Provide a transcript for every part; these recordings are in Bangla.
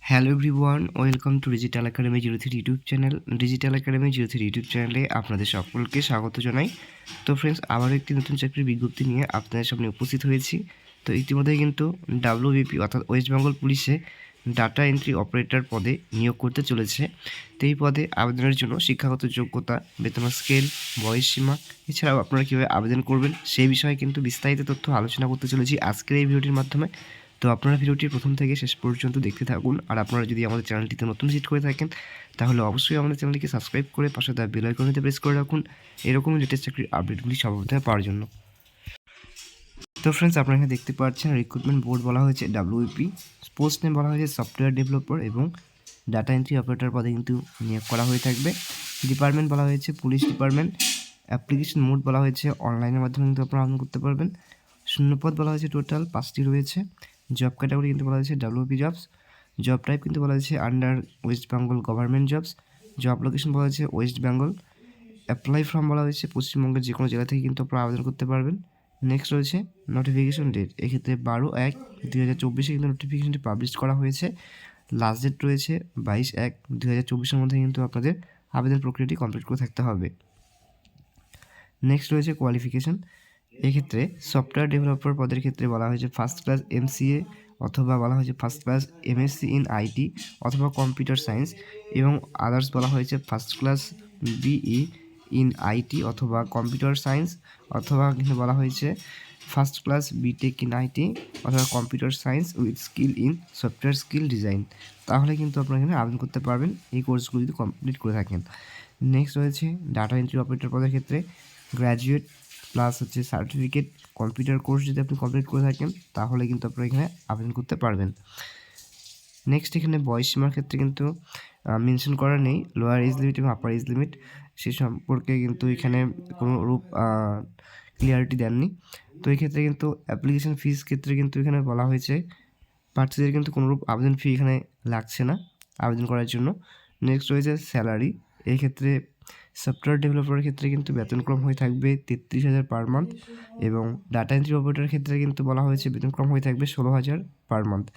Hello everyone, welcome to digital academy 03 YouTube channel. Digital academy 03 YouTube চ্যানেলে আপনাদের সকলকে স্বাগত জানাই। তো ফ্রেন্ডস, আবারও একটি নতুন চাকরির বিজ্ঞপ্তি নিয়ে আপনাদের সামনে উপস্থিত হয়েছি। তো ইতিমধ্যে কিন্তু ডাব্লিউবিপি অর্থাৎ ওয়েস্ট বেঙ্গল পুলিশে ডাটা এন্ট্রি অপারেটর পদে নিয়োগ করতে চলেছে। তো এই পদে আবেদনের জন্য শিক্ষাগত যোগ্যতা, বেতন স্কেল, বয়সসীমা, এছাড়াও আপনারা কীভাবে আবেদন করবেন সেই বিষয়ে কিন্তু বিস্তারিত তথ্য আলোচনা করতে চলেছি আজকের এই ভিডিওটির মাধ্যমে। তো আপনারা ভিডিওটি প্রথম থেকে শেষ পর্যন্ত দেখতে থাকুন। আর আপনারা যদি আমাদের চ্যানেলটিতে নতুন ভিজিট করে থাকেন তাহলে অবশ্যই আমাদের চ্যানেলটিকে সাবস্ক্রাইব করে পাশে দেওয়া বেল আইকনটিতে প্রেস করে রাখুন এরকমই লেটেস্ট চাকরির আপডেটগুলি সর্বপ্রথমে পাওয়ার জন্য। তো ফ্রেন্ডস, আপনারা এখানে দেখতে পাচ্ছেন রিক্রুটমেন্ট বোর্ড বলা হয়েছে ডাব্লিউপি, পোস্ট নেম বলা হয়েছে সফটওয়্যার ডেভেলপার এবং ডাটা এন্ট্রি অপারেটর পদে কিন্তু নিয়োগ করা হয়ে থাকবে। ডিপার্টমেন্ট বলা হয়েছে পুলিশ ডিপার্টমেন্ট। অ্যাপ্লিকেশন মোড বলা হয়েছে অনলাইনের মাধ্যমে কিন্তু আপনারা আবেদন করতে পারবেন। শূন্যপদ বলা হয়েছে টোটাল 5টি রয়েছে। জব ক্যাটাগরি কিন্তু বলা হয়েছে ডাব্লিউপি জবস। জব টাইপ কিন্তু বলা হয়েছে under West Bengal government jobs. Job location বলা হয়েছে ওয়েস্ট বেঙ্গল। অ্যাপ্লাই ফর্ম বলা হয়েছে পশ্চিমবঙ্গের যে কোনো জেলা থেকে কিন্তু আপনারা আবেদন করতে পারবেন। নেক্সট রয়েছে নোটিফিকেশন ডেট, এক্ষেত্রে 12/1/2024 কিন্তু নোটিফিকেশনটি পাবলিশ করা হয়েছে। লাস্ট ডেট রয়েছে 22/1/2024 মধ্যে কিন্তু আপনাদের আবেদন প্রক্রিয়াটি কমপ্লিট করে থাকতে হবে। নেক্সট রয়েছে কোয়ালিফিকেশন, এক্ষেত্রে সফটওয়্যার ডেভেলপার পদের ক্ষেত্রে বলা হয়েছে ফার্স্ট ক্লাস MCA অথবা বলা হয়েছে first class MSc in IT অথবা কম্পিউটার সায়েন্স, এবং আদার্স বলা হয়েছে first class BE in IT অথবা কম্পিউটার সায়েন্স, অথবা কিন্তু বলা হয়েছে first class BTech in IT অথবা computer science with skill in software skill design. তাহলে কিন্তু আপনারা এখানে আবেদন করতে পারবেন এই কোর্সগুলো যদি কমপ্লিট করে থাকেন। নেক্সট রয়েছে ডাটা এন্ট্রি অপারেটর পদের ক্ষেত্রে গ্র্যাজুয়েট প্লাস হচ্ছে সার্টিফিকেট কম্পিউটার কোর্স যদি আপনি কমপ্লিট করে থাকেন তাহলে কিন্তু আপনারা এখানে আবেদন করতে পারবেন। নেক্সট এখানে বয়সসীমার ক্ষেত্রে কিন্তু মেনশন করা নেই লোয়ার এজ লিমিট এবং আপার এজ লিমিট, সে সম্পর্কে কিন্তু এখানে কোনো রূপ ক্লিয়ারিটি দেননি। তো এই ক্ষেত্রে কিন্তু অ্যাপ্লিকেশন ফিস ক্ষেত্রে কিন্তু এখানে বলা হয়েছে প্রার্থীদের কিন্তু কোনোরূপ আবেদন ফি এখানে লাগছে না আবেদন করার জন্য। নেক্সট রয়েছে স্যালারি, এই ক্ষেত্রে সফটওয়্যার ডেভেলপারের ক্ষেত্রে কিন্তু বেতনক্রম হয়ে থাকবে 33,000 পার মান্থ, এবং ডাটা এন্ট্রি অপারেটরের ক্ষেত্রে কিন্তু বলা হয়েছে বেতনক্রম হয়ে থাকবে 16,000 পার মান্থ।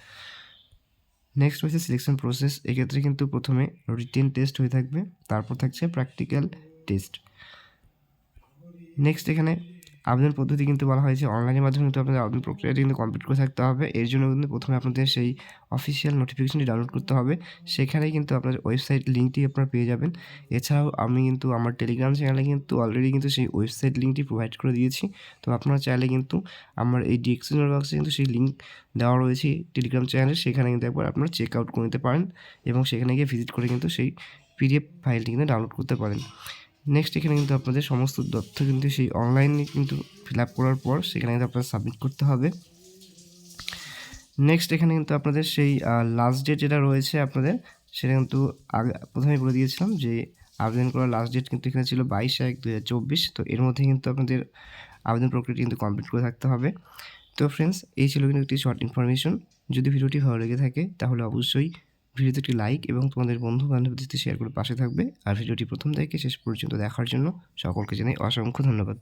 নেক্সট হচ্ছে সিলেকশন প্রসেস, এক্ষেত্রে কিন্তু প্রথমে রিটেন টেস্ট হয়ে থাকবে, তারপর থাকছে প্র্যাকটিক্যাল টেস্ট। নেক্সট এখানে আবেদন পদ্ধতি কিন্তু বলা হয়েছে অনলাইনের মাধ্যমে কিন্তু আপনাদের আবেদন প্রক্রিয়াটি কিন্তু কমপ্লিট করে থাকতে হবে। এর জন্য কিন্তু প্রথমে আপনাদের সেই অফিসিয়াল নোটিফিকেশনটি ডাউনলোড করতে হবে, সেখানেই কিন্তু আপনার ওয়েবসাইট লিঙ্কটি আপনারা পেয়ে যাবেন। এছাড়াও আমি কিন্তু আমার টেলিগ্রাম চ্যানেলে কিন্তু অলরেডি কিন্তু সেই ওয়েবসাইট লিঙ্কটি প্রোভাইড করে দিয়েছি। তো আপনারা চাইলে কিন্তু আমার এই ডিসক্রিপশন বক্সে কিন্তু সেই লিঙ্ক দেওয়া রয়েছে টেলিগ্রাম চ্যানেলে, সেখানে কিন্তু একবার আপনারা চেক আউট করে নিতে পারেন এবং সেখানে গিয়ে ভিজিট করে কিন্তু সেই PDF ফাইলটি কিন্তু ডাউনলোড করতে পারেন। নেক্সট এখানে কিন্তু আপনাদের সমস্ত তথ্য কিন্তু সেই অনলাইনে কিন্তু ফিল আপ করার পর সেখানে কিন্তু আপনাদের সাবমিট করতে হবে। নেক্সট এখানে কিন্তু আপনাদের সেই লাস্ট ডেট যেটা রয়েছে আপনাদের, সেটা কিন্তু আগে প্রথমেই বলে দিয়েছিলাম যে আবেদন করার লাস্ট ডেট কিন্তু এখানে ছিল 22/1/2024। তো এর মধ্যে কিন্তু আপনাদের আবেদন প্রক্রিয়াটি কিন্তু কমপ্লিট করে থাকতে হবে। তো ফ্রেন্ডস, এই ছিল কিন্তু একটি শর্ট ইনফরমেশন। যদি ভিডিওটি ভালো লেগে থাকে তাহলে অবশ্যই ভিডিওতে একটি লাইক এবং তোমাদের বন্ধু বান্ধবদের সাথে শেয়ার করে পাশে থাকবে। আর ভিডিওটি প্রথম থেকে শেষ পর্যন্ত দেখার জন্য সকলকে জানাই অসংখ্য ধন্যবাদ।